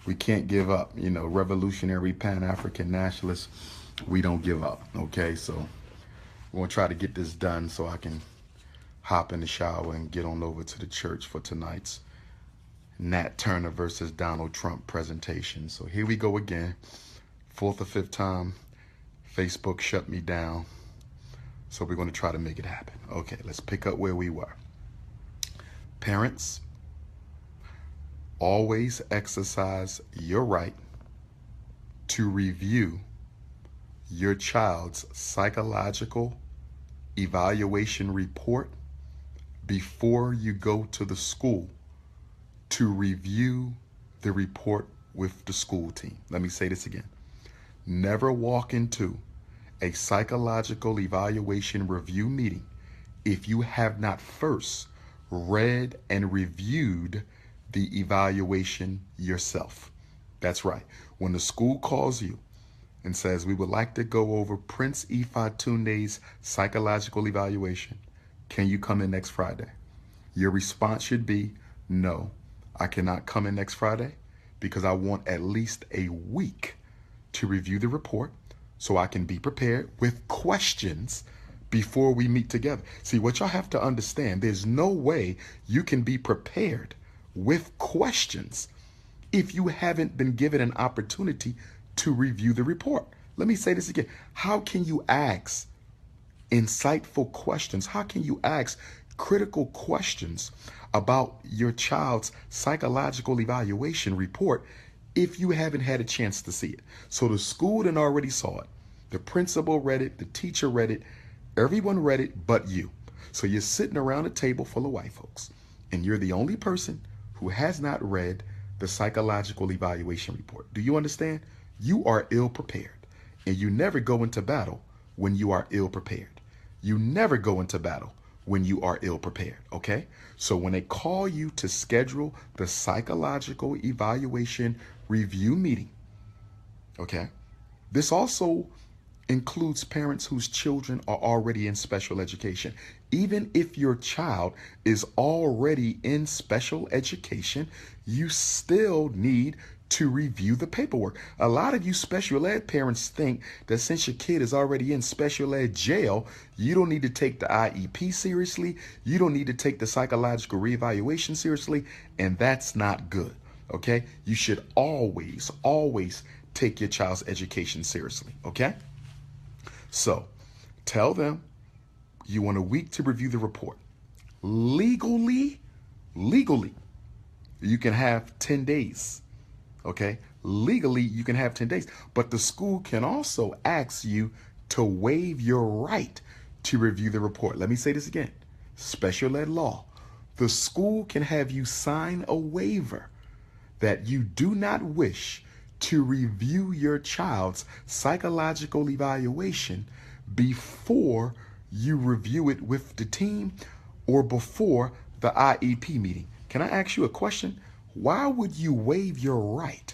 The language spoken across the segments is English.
We can't give up. You know, revolutionary Pan-African nationalists, we don't give up. Okay, so we're gonna try to get this done so I can hop in the shower and get on over to the church for tonight's Nat Turner versus Donald Trump presentation. So here we go again. Fourth or fifth time, Facebook shut me down. So we're going to try to make it happen. Okay, let's pick up where we were. Parents, always exercise your right to review your child's psychological evaluation report before you go to the school to review the report with the school team. Let me say this again. Never walk into a psychological evaluation review meeting if you have not first read and reviewed the evaluation yourself. That's right. When the school calls you and says, we would like to go over Prince Ifatunde's psychological evaluation, can you come in next Friday? Your response should be, no, I cannot come in next Friday because I want at least a week to review the report so I can be prepared with questions before we meet together. See, what y'all have to understand, there's no way you can be prepared with questions if you haven't been given an opportunity to review the report. Let me say this again. How can you ask insightful questions? How can you ask critical questions about your child's psychological evaluation report if you haven't had a chance to see it? So the school done already saw it. The principal read it, the teacher read it, everyone read it but you. So you're sitting around a table full of white folks, and you're the only person who has not read the psychological evaluation report. Do you understand? You are ill prepared, and you never go into battle when you are ill prepared. You never go into battle when you are ill prepared, okay? So when they call you to schedule the psychological evaluation review meeting, okay, this also includes parents whose children are already in special education. Even if your child is already in special education, you still need to review the paperwork. A lot of you special ed parents think that since your kid is already in special ed jail, you don't need to take the IEP seriously, you don't need to take the psychological reevaluation seriously, and that's not good, okay? You should always, always take your child's education seriously, okay? So tell them you want a week to review the report. Legally, you can have 10 days. Okay, legally you can have 10 days, but the school can also ask you to waive your right to review the report. Let me say this again. Special ed law. The school can have you sign a waiver that you do not wish to review your child's psychological evaluation before you review it with the team or before the IEP meeting. Can I ask you a question? Why would you waive your right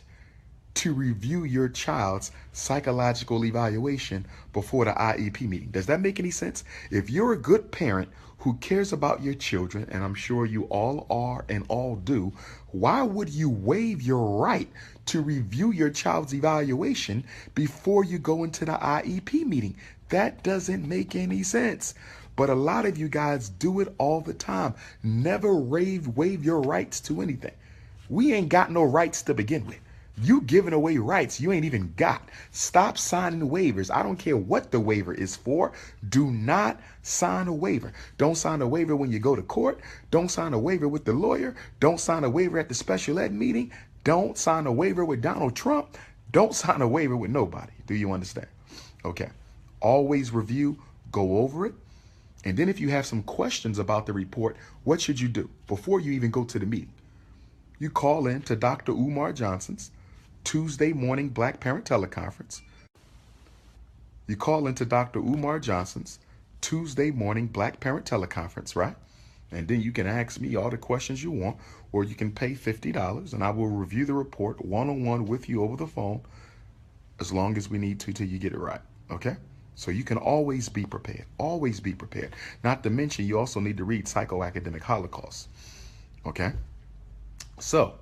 to review your child's psychological evaluation before the IEP meeting? Does that make any sense? If you're a good parent who cares about your children, and I'm sure you all are and all do, why would you waive your right to review your child's evaluation before you go into the IEP meeting? That doesn't make any sense. But a lot of you guys do it all the time. Never waive your rights to anything. We ain't got no rights to begin with. You giving away rights you ain't even got. Stop signing waivers. I don't care what the waiver is for. Do not sign a waiver. Don't sign a waiver when you go to court. Don't sign a waiver with the lawyer. Don't sign a waiver at the special ed meeting. Don't sign a waiver with Donald Trump. Don't sign a waiver with nobody. Do you understand? Okay. Always review, go over it. And then if you have some questions about the report, what should you do before you even go to the meeting? You call in to Dr. Umar Johnson's Tuesday morning Black Parent Teleconference. You call into Dr. Umar Johnson's Tuesday morning Black Parent Teleconference, right? And then you can ask me all the questions you want, or you can pay $50 and I will review the report one-on-one with you over the phone as long as we need to till you get it right, okay? So you can always be prepared, always be prepared. Not to mention you also need to read Psychoacademic Holocaust, okay? So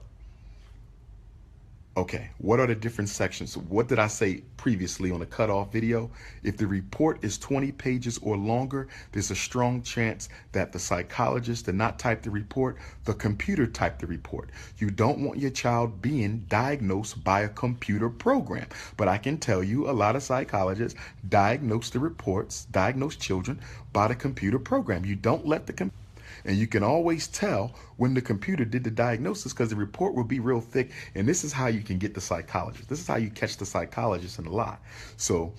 Okay, what are the different sections? What did I say previously on the cutoff video? If the report is 20 pages or longer, there's a strong chance that the psychologist did not type the report, the computer typed the report. You don't want your child being diagnosed by a computer program. But I can tell you a lot of psychologists diagnose the reports, diagnose children by the computer program. You don't let the computer. And you can always tell when the computer did the diagnosis because the report will be real thick. And this is how you can get the psychologist. This is how you catch the psychologist in a lie. So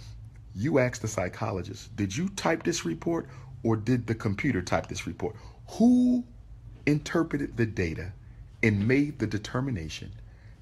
you ask the psychologist, did you type this report or did the computer type this report? Who interpreted the data and made the determination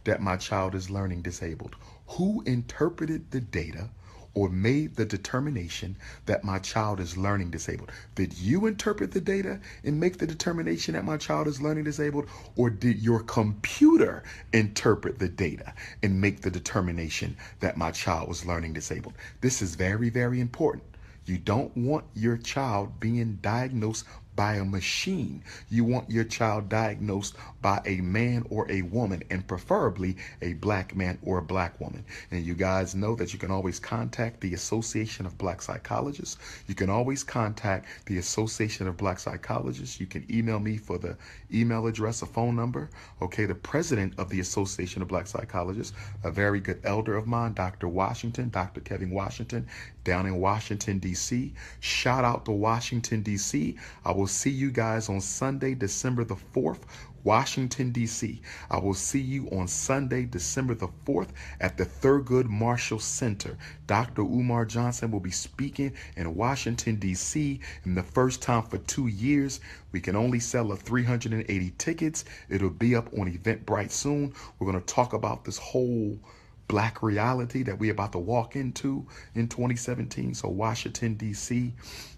that my child is learning disabled? Who interpreted the data or made the determination that my child is learning disabled? Did you interpret the data and make the determination that my child is learning disabled? Or did your computer interpret the data and make the determination that my child was learning disabled? This is very, very important. You don't want your child being diagnosed by a machine. You want your child diagnosed by a man or a woman, and preferably a black man or a black woman. And you guys know that you can always contact the Association of Black Psychologists. You can always contact the Association of Black Psychologists. You can email me for the email address, a phone number. Okay, the president of the Association of Black Psychologists, a very good elder of mine, Dr. Washington, Dr. Kevin Washington, down in Washington, D.C. Shout out to Washington, D.C. I will see you guys on Sunday, December the 4th, Washington, D.C. I will see you on Sunday, December the 4th at the Thurgood Marshall Center. Dr. Umar Johnson will be speaking in Washington, D.C. in the first time for 2 years. We can only sell 380 tickets. It'll be up on Eventbrite soon. We're going to talk about this whole black reality that we're about to walk into in 2017. So Washington, D.C.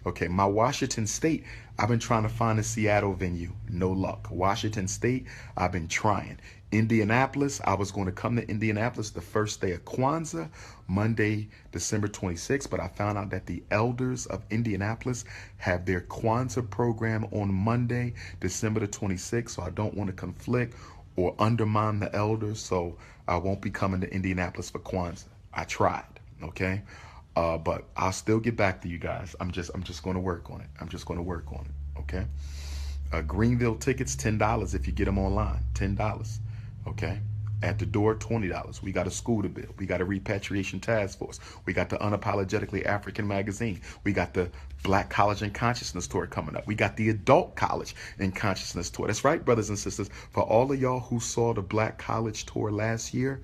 Okay, my Washington State, I've been trying to find a Seattle venue. No luck. Washington State, I've been trying. Indianapolis, I was going to come to Indianapolis the first day of Kwanzaa, Monday, December 26th, but I found out that the elders of Indianapolis have their Kwanzaa program on Monday, December the 26th, so I don't want to conflict or undermine the elders, so I won't be coming to Indianapolis for Kwanzaa. I tried, okay? But I'll still get back to you guys. I'm just going to work on it. I'm just going to work on it, okay? Greenville tickets, $10 if you get them online, $10, okay? At the door, $20. We got a school to build. We got a repatriation task force. We got the Unapologetically African magazine. We got the Black College and Consciousness Tour coming up. We got the Adult College and Consciousness Tour. That's right, brothers and sisters. For all of y'all who saw the Black College Tour last year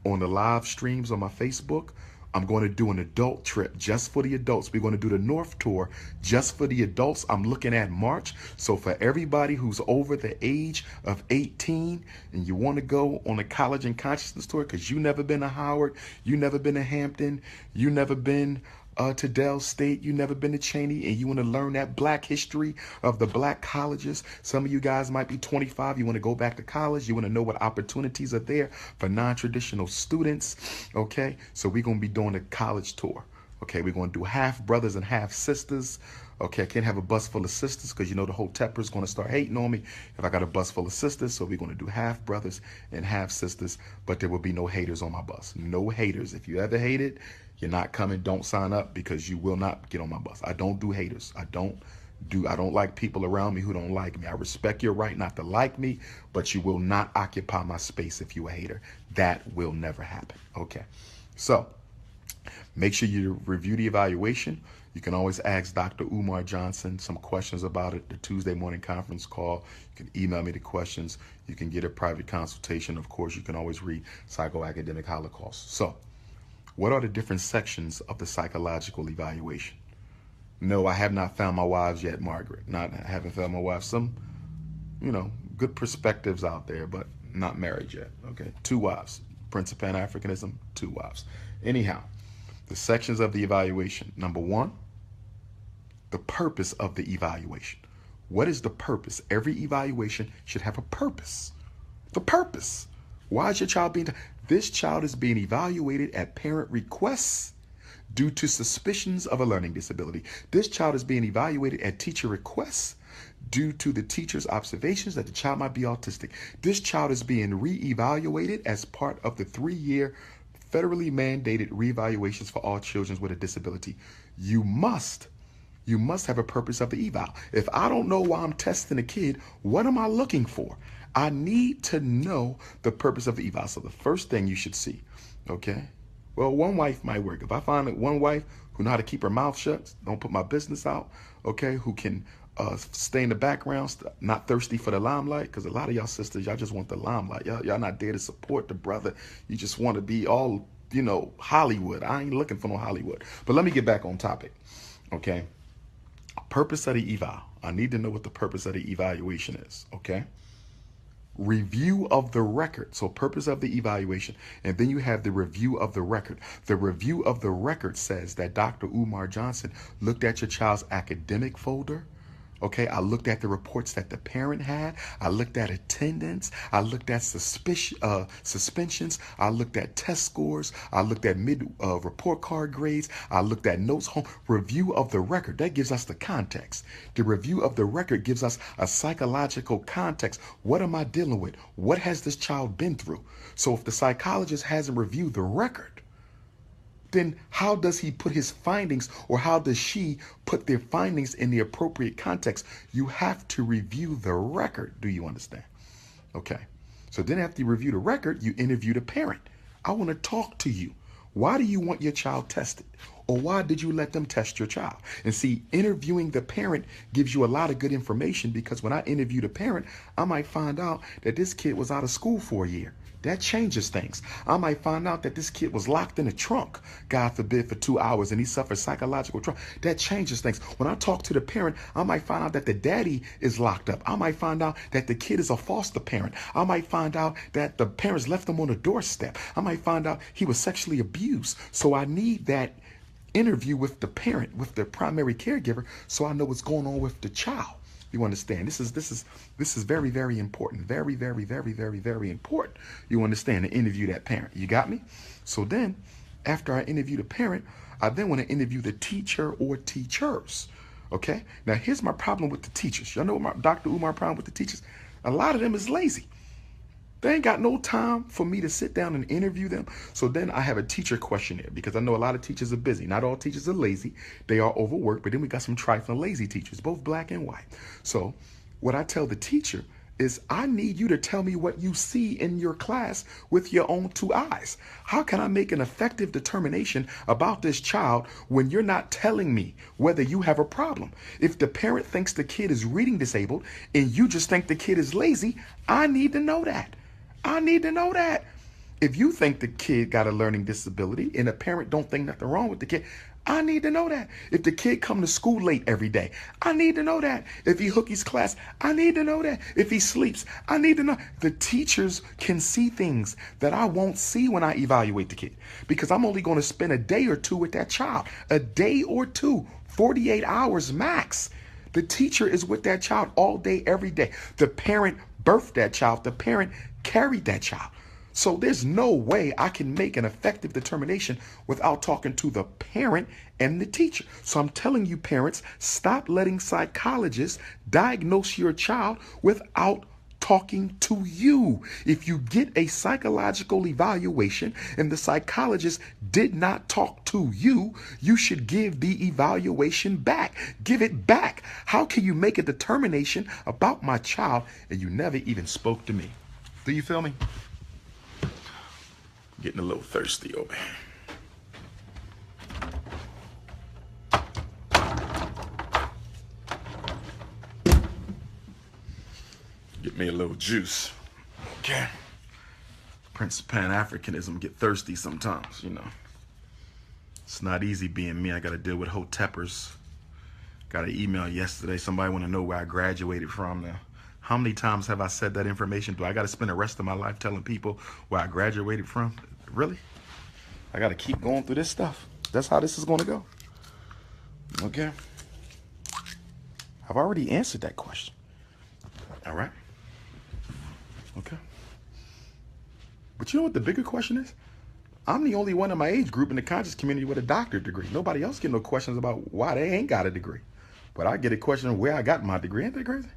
on the live streams on my Facebook, I'm going to do an adult trip just for the adults. We're going to do the North Tour just for the adults. I'm looking at March. So for everybody who's over the age of 18 and you want to go on a College and Consciousness Tour because you never been to Howard, you never been to Hampton, you never been to Dell State, you never been to Cheney, and you want to learn that black history of the black colleges. Some of you guys might be 25. You want to go back to college. You want to know what opportunities are there for non-traditional students. Okay, so we're going to be doing a college tour. Okay, we're going to do half brothers and half sisters. Okay, I can't have a bus full of sisters because you know the whole Tepper is going to start hating on me if I got a bus full of sisters. So we're going to do half brothers and half sisters, but there will be no haters on my bus. No haters. If you ever hated, you're not coming. Don't sign up because you will not get on my bus. I don't do haters. I don't like people around me who don't like me. I respect your right not to like me, but you will not occupy my space if you're a hater. That will never happen. Okay, so make sure you review the evaluation. You can always ask Dr. Umar Johnson some questions about it, the Tuesday morning conference call. You can email me the questions. You can get a private consultation. Of course, you can always read Psychoacademic Holocaust. So, what are the different sections of the psychological evaluation? No, I have not found my wives yet, Margaret. I haven't found my wife. Some, good perspectives out there, but not married yet. Okay, 2 wives. Prince of Pan-Africanism, 2 wives. Anyhow, the sections of the evaluation. Number 1, the purpose of the evaluation. What is the purpose? Every evaluation should have a purpose. The purpose. Why is your child being... This child is being evaluated at parent requests due to suspicions of a learning disability. This child is being evaluated at teacher requests due to the teacher's observations that the child might be autistic. This child is being reevaluated as part of the 3-year federally mandated reevaluations for all children with a disability. You must have a purpose of the eval. If I don't know why I'm testing a kid, what am I looking for? I need to know the purpose of the eval. So the first thing you should see, okay? Well, one wife might work. If I find that one wife who know how to keep her mouth shut, don't put my business out, okay, who can stay in the background, not thirsty for the limelight, because a lot of y'all sisters, y'all just want the limelight. Y'all not there to support the brother. You just want to be all, Hollywood. I ain't looking for no Hollywood. But let me get back on topic, okay? Purpose of the eval. I need to know what the purpose of the evaluation is, okay? Review of the record. So purpose of the evaluation. And then you have the review of the record. The review of the record says that Dr. Umar Johnson looked at your child's academic folder. Okay, I looked at the reports that the parent had. I looked at attendance. I looked at suspensions. I looked at test scores. I looked at report card grades. I looked at notes home. Review of the record. That gives us the context. The review of the record gives us a psychological context. What am I dealing with? What has this child been through? So if the psychologist hasn't reviewed the record, then how does he put his findings, or how does she put their findings in the appropriate context? You have to review the record. Do you understand? Okay. So then after you review the record, you interview the parent. I want to talk to you. Why do you want your child tested? Or why did you let them test your child? And see, interviewing the parent gives you a lot of good information, because when I interview the parent, I might find out that this kid was out of school for a year. That changes things. I might find out that this kid was locked in a trunk, God forbid, for 2 hours, and he suffered psychological trauma. That changes things. When I talk to the parent, I might find out that the daddy is locked up. I might find out that the kid is a foster parent. I might find out that the parents left him on a doorstep. I might find out he was sexually abused. So I need that interview with the parent, with the primary caregiver, so I know what's going on with the child. You understand? This is very, very important. Very, very, very, very, very important. You understand, to interview that parent. You got me? So then, after I interview the parent, I then want to interview the teacher or teachers. Okay? Now, here's my problem with the teachers. Y'all know what Dr. Umar problem with the teachers? A lot of them is lazy. They ain't got no time for me to sit down and interview them. So then I have a teacher questionnaire, because I know a lot of teachers are busy. Not all teachers are lazy. They are overworked. But then we got some trifling lazy teachers, both black and white. So what I tell the teacher is, I need you to tell me what you see in your class with your own 2 eyes. How can I make an effective determination about this child when you're not telling me whether you have a problem? If the parent thinks the kid is reading disabled and you just think the kid is lazy, I need to know that. I need to know that. If you think the kid got a learning disability and a parent don't think nothing wrong with the kid, I need to know that. If the kid come to school late every day, I need to know that. If he hookies class, I need to know that. If he sleeps, I need to know. The teachers can see things that I won't see when I evaluate the kid, because I'm only going to spend a day or two with that child. A day or two, 48 hours max. The teacher is with that child all day, every day. The parent birthed that child. The parent carried that child. So there's no way I can make an effective determination without talking to the parent and the teacher. So I'm telling you, parents, stop letting psychologists diagnose your child without talking to you. If you get a psychological evaluation and the psychologist did not talk to you, you should give the evaluation back. Give it back. How can you make a determination about my child and you never even spoke to me? Do you feel me? Getting a little thirsty over here. Get me a little juice. Okay. Prince of Pan-Africanism, get thirsty sometimes, you know. It's not easy being me. I got to deal with hoteppers. Got an email yesterday. Somebody want to know where I graduated from now. How many times have I said that information? Do I got to spend the rest of my life telling people where I graduated from? Really? I got to keep going through this stuff. That's how this is going to go. Okay. I've already answered that question. All right. Okay. But you know what the bigger question is? I'm the only one in my age group in the conscious community with a doctorate degree. Nobody else get no questions about why they ain't got a degree. But I get a question where I got my degree. Ain't that crazy?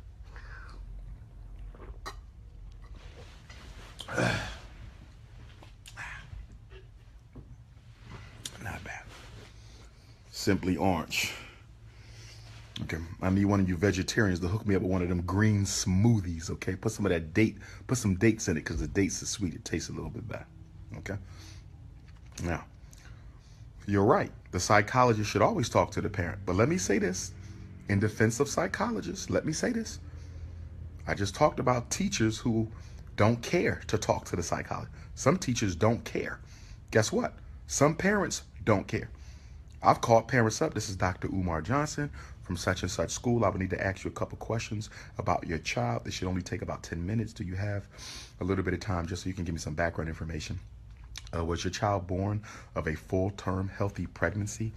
Not bad. Simply orange. Okay, I need one of you vegetarians to hook me up with one of them green smoothies. Okay, put some of that put some dates in it because the dates are sweet. It tastes a little bit better. Okay. Now, you're right. The psychologist should always talk to the parent. But let me say this, in defense of psychologists, let me say this. I just talked about teachers who don't care to talk to the psychologist. Some teachers don't care. Guess what? Some parents don't care. I've called parents up. This is Dr. Umar Johnson from such and such school. I would need to ask you a couple questions about your child. This should only take about 10 minutes. Do you have a little bit of time just so you can give me some background information? Was your child born of a full-term healthy pregnancy?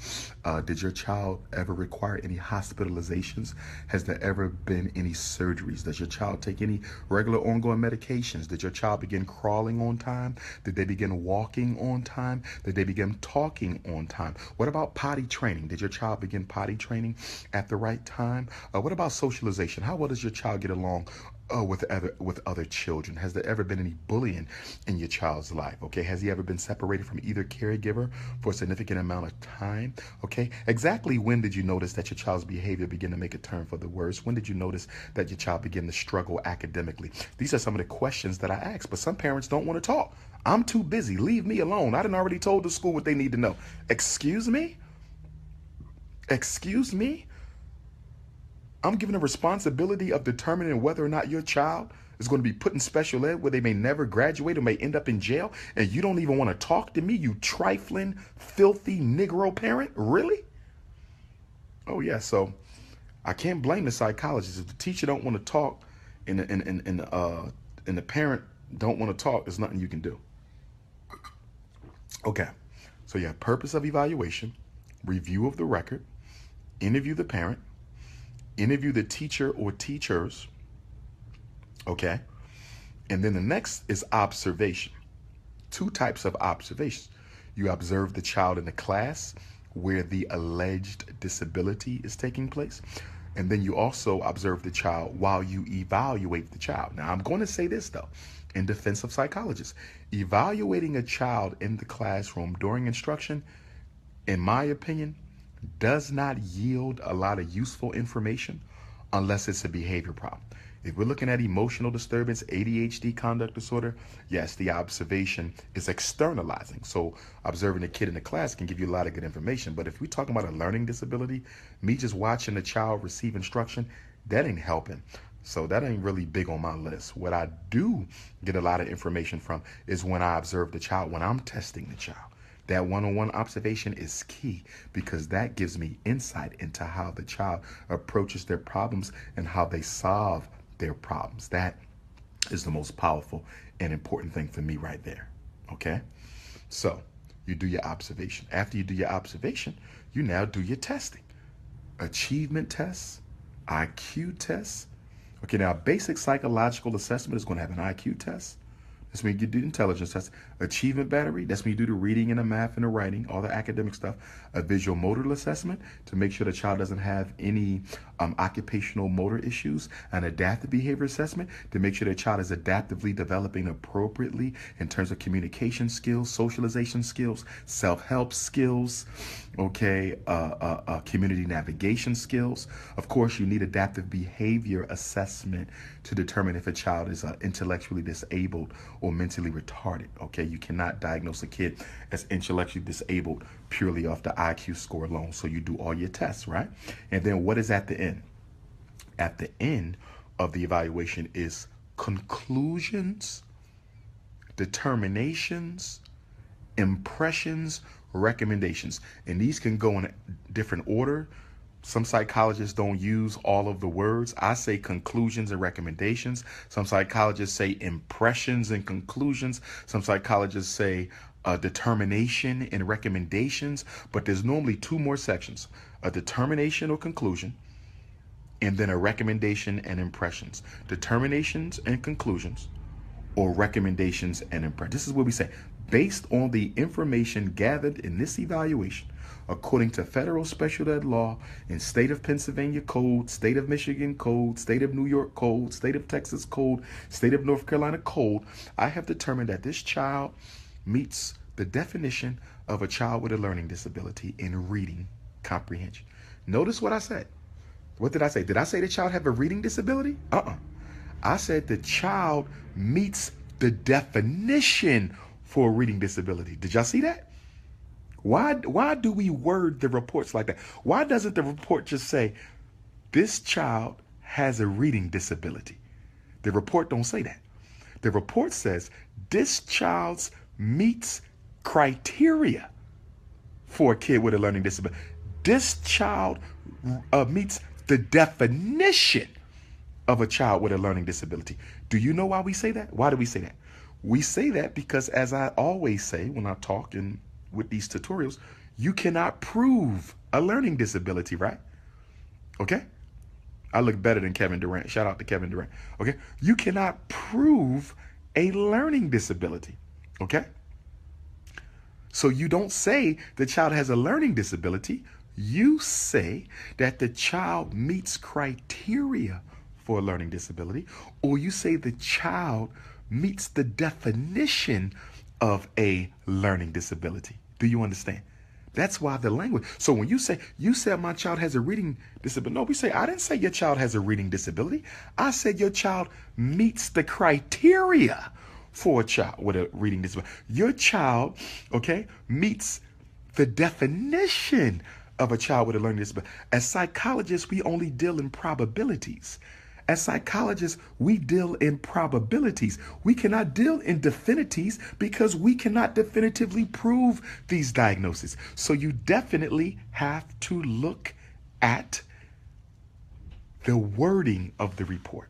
Did your child ever require any hospitalizations? Has there ever been any surgeries? Does your child take any regular ongoing medications? Did your child begin crawling on time? Did they begin walking on time? Did they begin talking on time? What about potty training? Did your child begin potty training at the right time? What about socialization? How well does your child get along with other children? Has there ever been any bullying in your child's life? Okay, has he ever been separated from either caregiver for a significant amount of time? Okay, exactly when did you notice that your child's behavior began to make a turn for the worse? When did you notice that your child began to struggle academically? These are some of the questions that I ask, but some parents don't want to talk. I'm too busy. Leave me alone. I done already told the school what they need to know. Excuse me? Excuse me? I'm given the responsibility of determining whether or not your child is going to be put in special ed where they may never graduate or may end up in jail, and you don't even want to talk to me, you trifling, filthy Negro parent? Really? Oh yeah, so I can't blame the psychologist. If the teacher don't want to talk and the parent don't want to talk, there's nothing you can do. Okay, so yeah, purpose of evaluation, review of the record, interview the parent, interview the teacher or teachers, okay? And then the next is observation. Two types of observations. You observe the child in the class where the alleged disability is taking place. And then you also observe the child while you evaluate the child. Now, I'm going to say this, though, in defense of psychologists. Evaluating a child in the classroom during instruction, in my opinion, does not yield a lot of useful information unless it's a behavior problem. If we're looking at emotional disturbance, ADHD, conduct disorder, yes, the observation is externalizing. So observing a kid in the class can give you a lot of good information. But if we're talking about a learning disability, me just watching the child receive instruction, that ain't helping. So that ain't really big on my list. What I do get a lot of information from is when I observe the child, when I'm testing the child. That one-on-one observation is key because that gives me insight into how the child approaches their problems and how they solve their problems. That is the most powerful and important thing for me right there. Okay? So you do your observation. After you do your observation, you now do your testing. Achievement tests, IQ tests. Okay, now a basic psychological assessment is going to have an IQ test. That's when you do intelligence test. Achievement battery, that's when you do the reading and the math and the writing, all the academic stuff. A visual motor assessment to make sure the child doesn't have any occupational motor issues. An adaptive behavior assessment to make sure the child is adaptively developing appropriately in terms of communication skills, socialization skills, self-help skills, okay, community navigation skills. Of course, you need adaptive behavior assessment to determine if a child is intellectually disabled or mentally retarded. Okay, you cannot diagnose a kid as intellectually disabled purely off the IQ score alone. So you do all your tests, right? And then what is at the end? At the end of the evaluation is conclusions, determinations, impressions, recommendations. And these can go in a different order. Some psychologists don't use all of the words. I say conclusions and recommendations. Some psychologists say impressions and conclusions. Some psychologists say determination and recommendations. But there's normally two more sections: a determination or conclusion, and then a recommendation and impressions. Determinations and conclusions, or recommendations and impressions. This is what we say. based on the information gathered in this evaluation, according to federal special ed law and state of Pennsylvania code, state of Michigan code, state of New York code, state of Texas code, state of North Carolina code, I have determined that this child meets the definition of a child with a learning disability in reading comprehension. Notice what I said. What did I say? Did I say the child have a reading disability? I said the child meets the definition for a reading disability. Did y'all see that? Why do we word the reports like that? Why doesn't the report just say this child has a reading disability? The report don't say that. The report says this child meets criteria for a kid with a learning disability. This child meets the definition of a child with a learning disability. Do you know why we say that? Why do we say that? We say that because, as I always say when I talk and with these tutorials, you cannot prove a learning disability, right? Okay? I look better than Kevin Durant. Shout out to Kevin Durant. Okay? You cannot prove a learning disability. Okay? So you don't say the child has a learning disability. You say that the child meets criteria for a learning disability, or you say the child meets the definition of a learning disability. Do you understand? That's why the language. So when you said my child has a reading disability. No, we say, I didn't say your child has a reading disability. I said your child meets the criteria for a child with a reading disability. Your child, okay, meets the definition of a child with a learning disability. As psychologists, we only deal in probabilities. As psychologists, we deal in probabilities. We cannot deal in definities because we cannot definitively prove these diagnoses. So you definitely have to look at the wording of the report.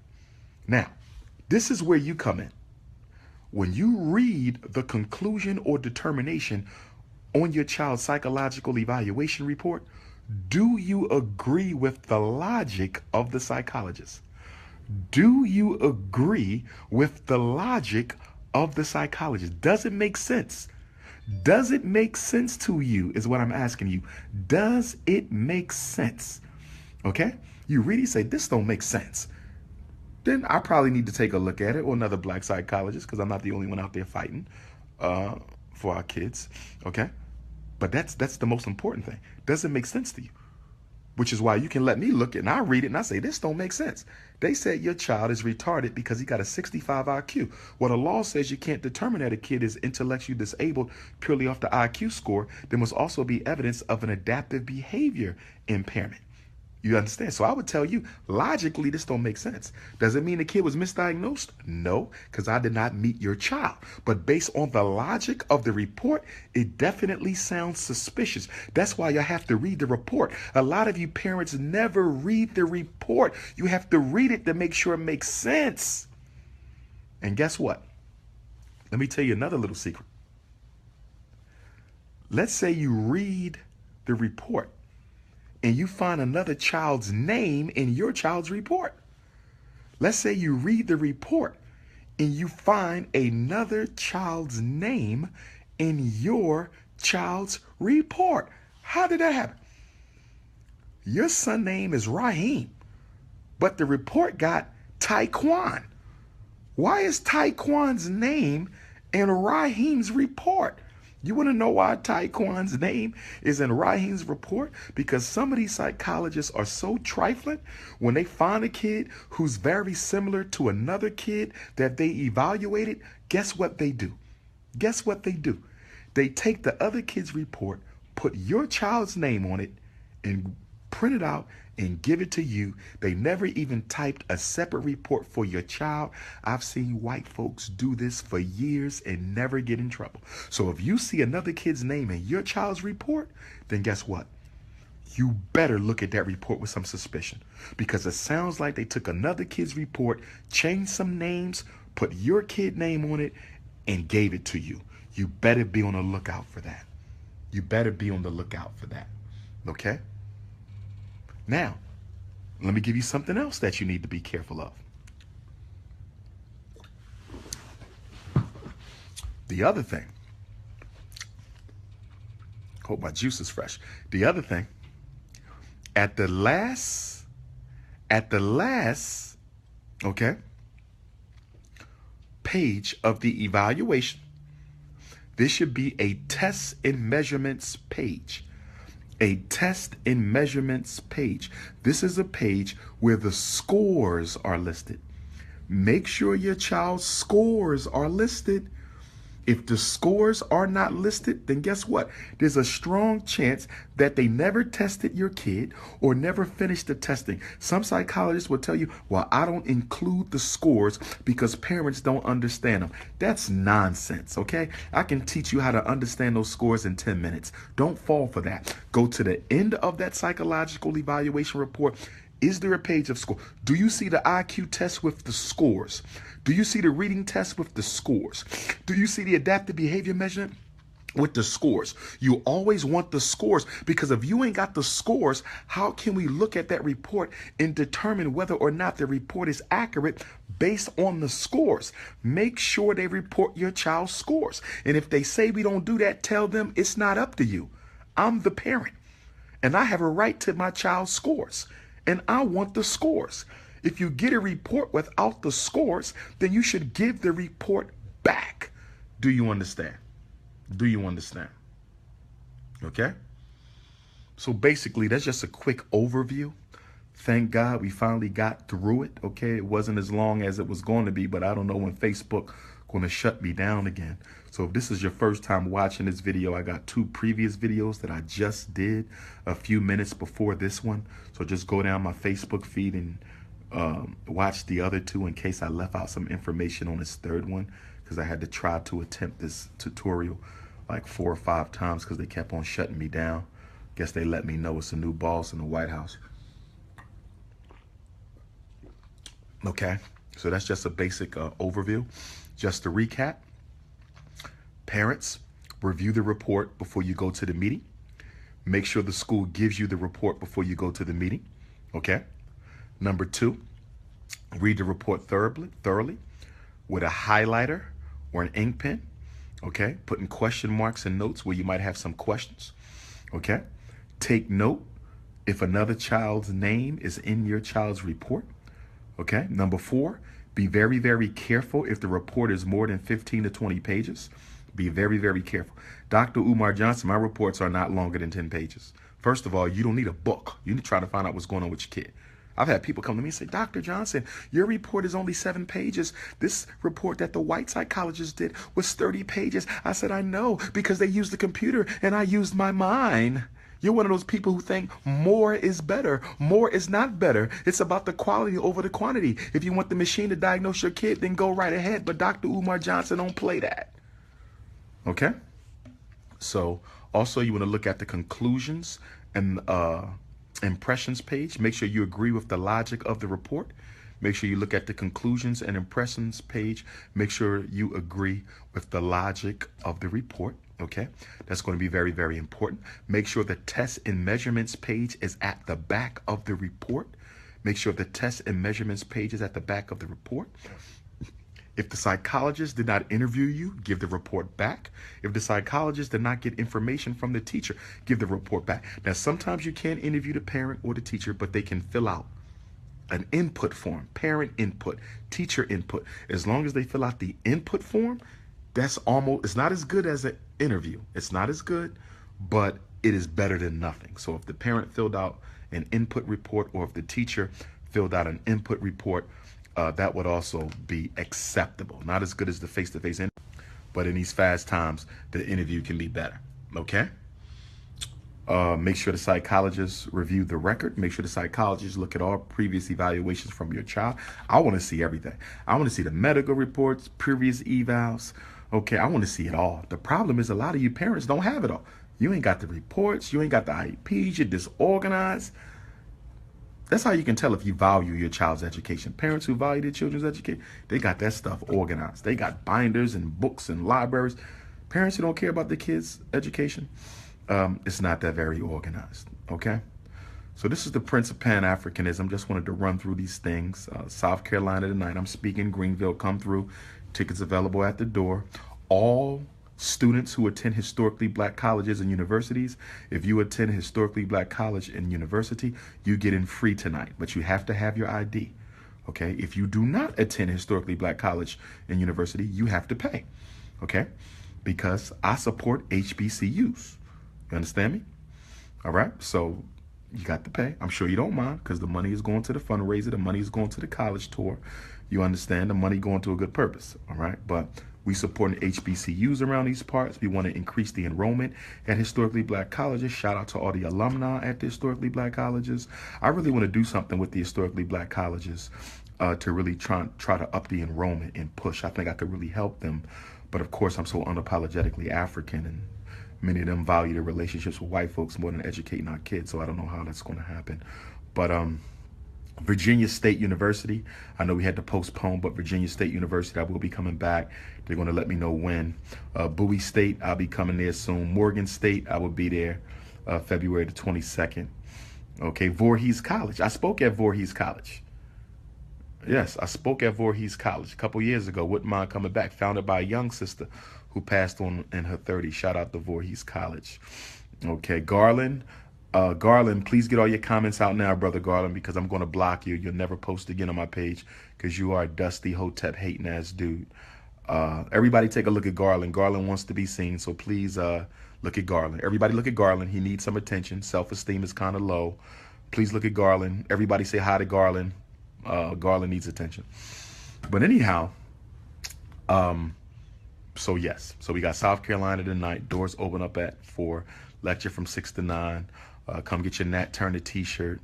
Now, this is where you come in. When you read the conclusion or determination on your child's psychological evaluation report, do you agree with the logic of the psychologist? Do you agree with the logic of the psychologist? Does it make sense? Does it make sense to you is what I'm asking you. Does it make sense? Okay? You really say, this don't make sense. Then I probably need to take a look at it, or another black psychologist, because I'm not the only one out there fighting for our kids. Okay? But that's the most important thing. Does it make sense to you? Which is why you can let me look at it and I read it and I say, this don't make sense. They said your child is retarded because he got a 65 IQ. Well, the law says you can't determine that a kid is intellectually disabled purely off the IQ score. There must also be evidence of an adaptive behavior impairment. You understand? So I would tell you, logically, this don't make sense. Does it mean the kid was misdiagnosed? No, because I did not meet your child. But based on the logic of the report, it definitely sounds suspicious. That's why you have to read the report. A lot of you parents never read the report. You have to read it to make sure it makes sense. And guess what? Let me tell you another little secret. Let's say you read the report and you find another child's name in your child's report. Let's say you read the report and you find another child's name in your child's report. How did that happen? Your son's name is Raheem, but the report got Taekwon. Why is Taekwon's name in Raheem's report? You want to know why Taekwon's name is in Raheem's report? Because some of these psychologists are so trifling. When they find a kid who's very similar to another kid that they evaluated, guess what they do? Guess what they do? They take the other kid's report, put your child's name on it, and print it out and give it to you. They never even typed a separate report for your child. I've seen white folks do this for years and never get in trouble. So if you see another kid's name in your child's report, then guess what? You better look at that report with some suspicion, because it sounds like they took another kid's report, changed some names, put your kid name on it, and gave it to you. You better be on the lookout for that. You better be on the lookout for that. Okay? Now, let me give you something else that you need to be careful of. The other thing Hope my juice is fresh. The other thing, at the last, okay, page of the evaluation, this should be a test and measurements page. A test and measurements page. This is a page where the scores are listed. Make sure your child's scores are listed. If the scores are not listed, then guess what? There's a strong chance that they never tested your kid or never finished the testing. Some psychologists will tell you, well, I don't include the scores because parents don't understand them. That's nonsense, okay? I can teach you how to understand those scores in 10 minutes. Don't fall for that. Go to the end of that psychological evaluation report. Is there a page of score? Do you see the IQ test with the scores? Do you see the reading test with the scores? Do you see the adaptive behavior measurement with the scores? You always want the scores, because if you ain't got the scores, how can we look at that report and determine whether or not the report is accurate based on the scores? Make sure they report your child's scores. And if they say we don't do that, tell them it's not up to you. I'm the parent, and I have a right to my child's scores. And I want the scores. If you get a report without the scores, then you should give the report back. Do you understand? Do you understand? Okay? So basically, that's just a quick overview. Thank God we finally got through it. Okay, it wasn't as long as it was going to be, but I don't know when Facebook going to shut me down again. So if this is your first time watching this video, I got 2 previous videos that I just did a few minutes before this one. So just go down my Facebook feed and watch the other 2 in case I left out some information on this third one, because I had to try to attempt this tutorial like 4 or 5 times because they kept on shutting me down. Guess they let me know it's a new boss in the White House. Okay, so that's just a basic overview. Just to recap, parents, review the report before you go to the meeting. Make sure the school gives you the report before you go to the meeting. Okay. Number 2, read the report thoroughly with a highlighter or an ink pen. Okay. Putting question marks and notes where you might have some questions. Okay. Take note if another child's name is in your child's report. Okay. Number 4, be very, very careful if the report is more than 15 to 20 pages. Be very, very careful. Dr. Umar Johnson, my reports are not longer than 10 pages. First of all, you don't need a book. You need to try to find out what's going on with your kid. I've had people come to me and say, Dr. Johnson, your report is only 7 pages. This report that the white psychologist did was 30 pages. I said, I know, because they used the computer and I used my mind. You're one of those people who think more is better. More is not better. It's about the quality over the quantity. If you want the machine to diagnose your kid, then go right ahead. But Dr. Umar Johnson don't play that. Okay? So also you want to look at the conclusions and impressions page. Make sure you agree with the logic of the report. Make sure you look at the conclusions and impressions page. Make sure you agree with the logic of the report. Okay, that's going to be very, very important. Make sure the test and measurements page is at the back of the report. Make sure the test and measurements page is at the back of the report. If the psychologist did not interview you, give the report back. If the psychologist did not get information from the teacher, give the report back. Now, sometimes you can't interview the parent or the teacher, but they can fill out an input form, parent input, teacher input. As long as they fill out the input form, that's almost, it's not as good as an interview. It's not as good, but it is better than nothing. So if the parent filled out an input report, or if the teacher filled out an input report, that would also be acceptable. Not as good as the face-to-face interview, but in these fast times, the interview can be better. Okay? Make sure the psychologist review the record. Make sure the psychologist look at all previous evaluations from your child. I want to see everything. I want to see the medical reports, previous evals. Okay, I want to see it all. The problem is a lot of you parents don't have it all. You ain't got the reports. You ain't got the IEPs. You're disorganized. That's how you can tell if you value your child's education. Parents who value their children's education, they got that stuff organized. They got binders and books and libraries. Parents who don't care about their kids' education, it's not that very organized, okay? So this is the Prince of Pan-Africanism. Just wanted to run through these things. South Carolina tonight. I'm speaking Greenville. Come through. Tickets available at the door. All Students who attend historically black colleges and universities, if you attend a historically black college and university, you get in free tonight, but you have to have your ID. Okay, if you do not attend historically black college and university, you have to pay. Okay, because I support HBCUs. You understand me? All right, so you got to pay. I'm sure you don't mind because the money is going to the fundraiser. The money is going to the college tour. You understand, the money going to a good purpose. All right, but we support HBCUs around these parts. We want to increase the enrollment at historically black colleges. Shout out to all the alumni at the historically black colleges. I really want to do something with the historically black colleges to really try to up the enrollment and push. I think I could really help them. But of course, I'm so unapologetically African, and many of them value their relationships with white folks more than educating our kids. So I don't know how that's going to happen. But Virginia State University, I know we had to postpone, but Virginia State University, I will be coming back. They're going to let me know when. Bowie State, I'll be coming there soon. Morgan State, I will be there February the 22nd. Okay, Voorhees College. I spoke at Voorhees College. Yes, I spoke at Voorhees College a couple years ago. Wouldn't mind coming back. Founded by a young sister who passed on in her 30s. Shout out to Voorhees College. Okay, Garland. Garland, please get all your comments out now, Brother Garland, because I'm going to block you. You'll never post again on my page because you are a dusty, hotep, hating ass dude. Everybody take a look at Garland. Garland wants to be seen, so please look at Garland. Everybody look at Garland. He needs some attention. Self-esteem is kind of low. Please look at Garland. Everybody say hi to Garland. Garland needs attention. But anyhow, so yes. So we got South Carolina tonight. Doors open up at 4. Lecture from 6 to 9. Come get your Nat Turner t-shirt.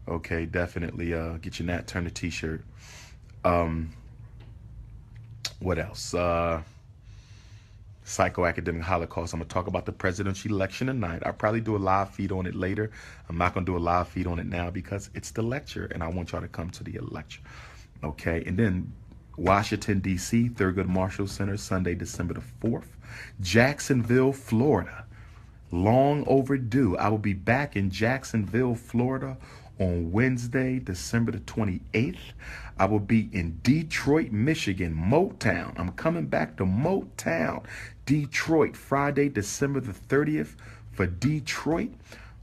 Okay, definitely get your Nat Turner t-shirt. What else? Psychoacademic Holocaust. I'm going to talk about the presidential election tonight. I'll probably do a live feed on it later. I'm not going to do a live feed on it now because it's the lecture and I want y'all to come to the lecture. Okay, and then Washington, D.C., Thurgood Marshall Center, Sunday, December the 4th. Jacksonville, Florida. Long overdue. I will be back in Jacksonville, Florida on Wednesday, December the 28th. I will be in Detroit, Michigan, Motown. I'm coming back to Motown, Detroit, Friday, December the 30th for Detroit.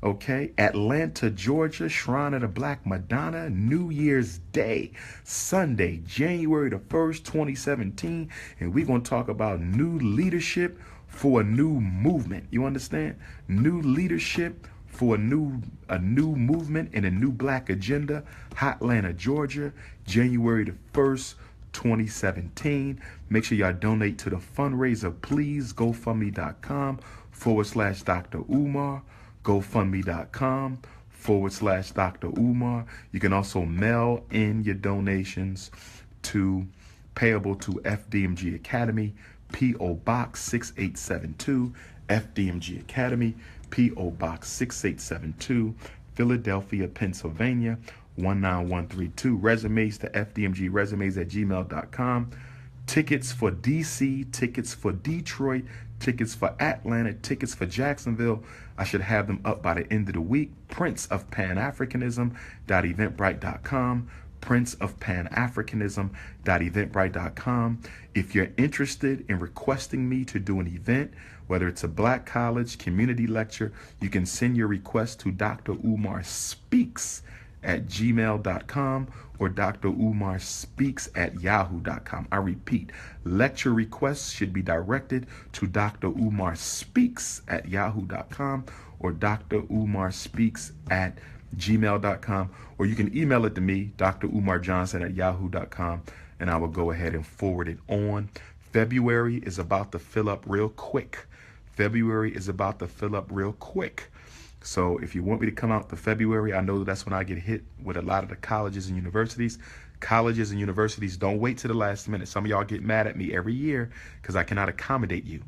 Okay, Atlanta, Georgia, Shrine of the Black Madonna, New Year's Day, Sunday, January the 1st, 2017. And we're going to talk about new leadership for a new movement. You understand? New leadership for a new movement and a new black agenda. Hotlanta, Georgia, January the 1st, 2017. Make sure y'all donate to the fundraiser, please. GoFundMe.com/Dr. Umar. GoFundMe.com/Dr. Umar. You can also mail in your donations to payable to FDMG Academy, P.O. Box 6872, FDMG Academy, P.O. Box 6872, Philadelphia, Pennsylvania, 19132. Resumes to fdmgresumes@gmail.com. Tickets for DC, tickets for Detroit, tickets for Atlanta, tickets for Jacksonville. I should have them up by the end of the week. Prince of Pan-Africanism.eventbrite.com. Prince of Pan-Africanism.eventbrite.com. If you're interested in requesting me to do an event, whether it's a black college community lecture, you can send your request to Dr. Umar Speaks at gmail.com or Dr. Umar Speaks at yahoo.com. I repeat, lecture requests should be directed to Dr. Umar Speaks at yahoo.com or Dr. Umar Speaks at gmail.com, or you can email it to me, Dr. Umar Johnson at yahoo.com, and I will go ahead and forward it on. February is about to fill up real quick. February is about to fill up real quick. So if you want me to come out to February, I know that's when I get hit with a lot of the colleges and universities. Colleges and universities, don't wait to the last minute. Some of y'all get mad at me every year because I cannot accommodate you.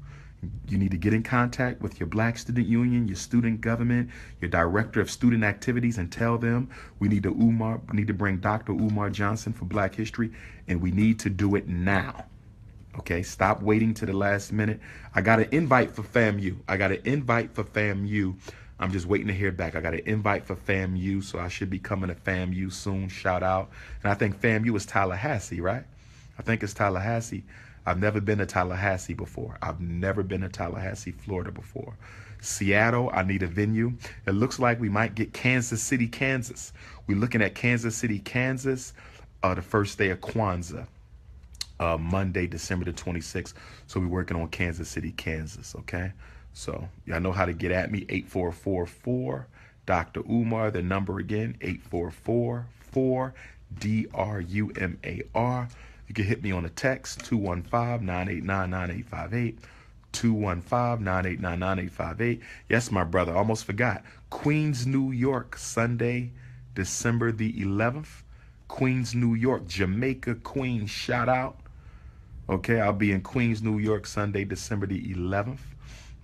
You need to get in contact with your Black Student Union, your student government, your director of student activities, and tell them we need to bring Dr. Umar Johnson for Black History, and we need to do it now. Okay, stop waiting to the last minute. I got an invite for FAMU. I'm just waiting to hear back. I got an invite for FAMU, so I should be coming to FAMU soon. Shout out. And I think FAMU is Tallahassee, right? I think it's Tallahassee. I've never been to Tallahassee before. I've never been to Tallahassee, Florida before. Seattle, I need a venue. It looks like we might get Kansas City, Kansas. We're looking at Kansas City, Kansas, the first day of Kwanzaa, Monday, December the 26th. So we're working on Kansas City, Kansas, okay? So y'all know how to get at me, 8444 Dr. Umar, the number again, 8444-DRUMAR. You can hit me on a text, 215-989-9858, 215-989-9858. Yes, my brother, almost forgot. Queens, New York, Sunday, December the 11th. Queens, New York, Jamaica, Queens, shout out. Okay, I'll be in Queens, New York, Sunday, December the 11th.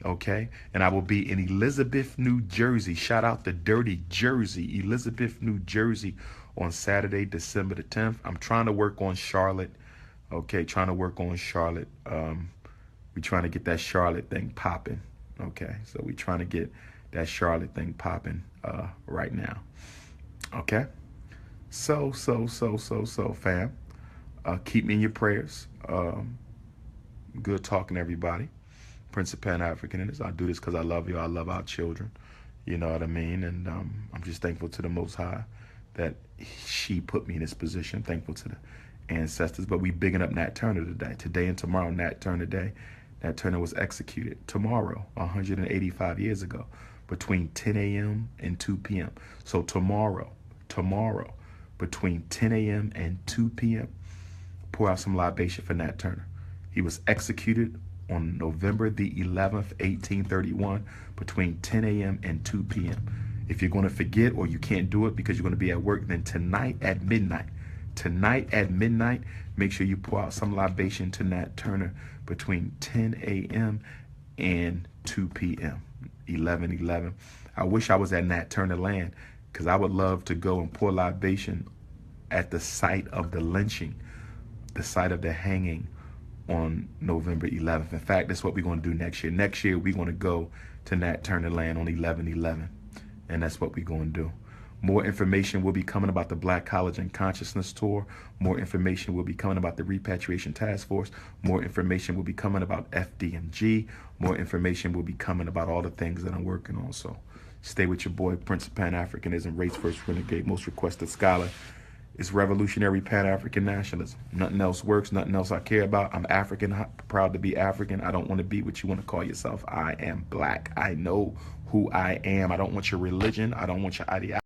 Okay, and I will be in Elizabeth, New Jersey. Shout out to Dirty Jersey, Elizabeth, New Jersey, on Saturday, December the 10th. I'm trying to work on Charlotte. Okay, trying to work on Charlotte. We're trying to get that Charlotte thing popping. Okay, so we're trying to get that Charlotte thing popping right now. Okay, so fam, keep me in your prayers. Good talking to everybody. Prince of Pan-Africanism. I do this because I love you. I love our children. You know what I mean? And I'm just thankful to the Most High that she put me in this position. Thankful to the ancestors. But we bigging up Nat Turner today. Today and tomorrow, Nat Turner Day. Nat Turner was executed tomorrow, 185 years ago, between 10 a.m. and 2 p.m. So tomorrow, between 10 a.m. and 2 p.m., pour out some libation for Nat Turner. He was executed on November the 11th, 1831, between 10 a.m. and 2 p.m. If you're going to forget or you can't do it because you're going to be at work, then tonight at midnight, make sure you pour out some libation to Nat Turner between 10 a.m. and 2 p.m., 11/11. I wish I was at Nat Turner land because I would love to go and pour libation at the site of the lynching, the site of the hanging, on November 11th. In fact, that's what we're going to do next year. Next year, we're going to go to Nat Turner land on 11/11. And that's what we're going to do. More information will be coming about the Black College and Consciousness Tour. More information will be coming about the Repatriation Task Force. More information will be coming about FDMG. More information will be coming about all the things that I'm working on. So stay with your boy, Prince of Pan-Africanism, Race First Renegade, Most Requested Scholar. It's revolutionary Pan-African nationalism. Nothing else works. Nothing else I care about. I'm African, proud to be African. I don't want to be what you want to call yourself. I am black. I know who I am. I don't want your religion. I don't want your ideology.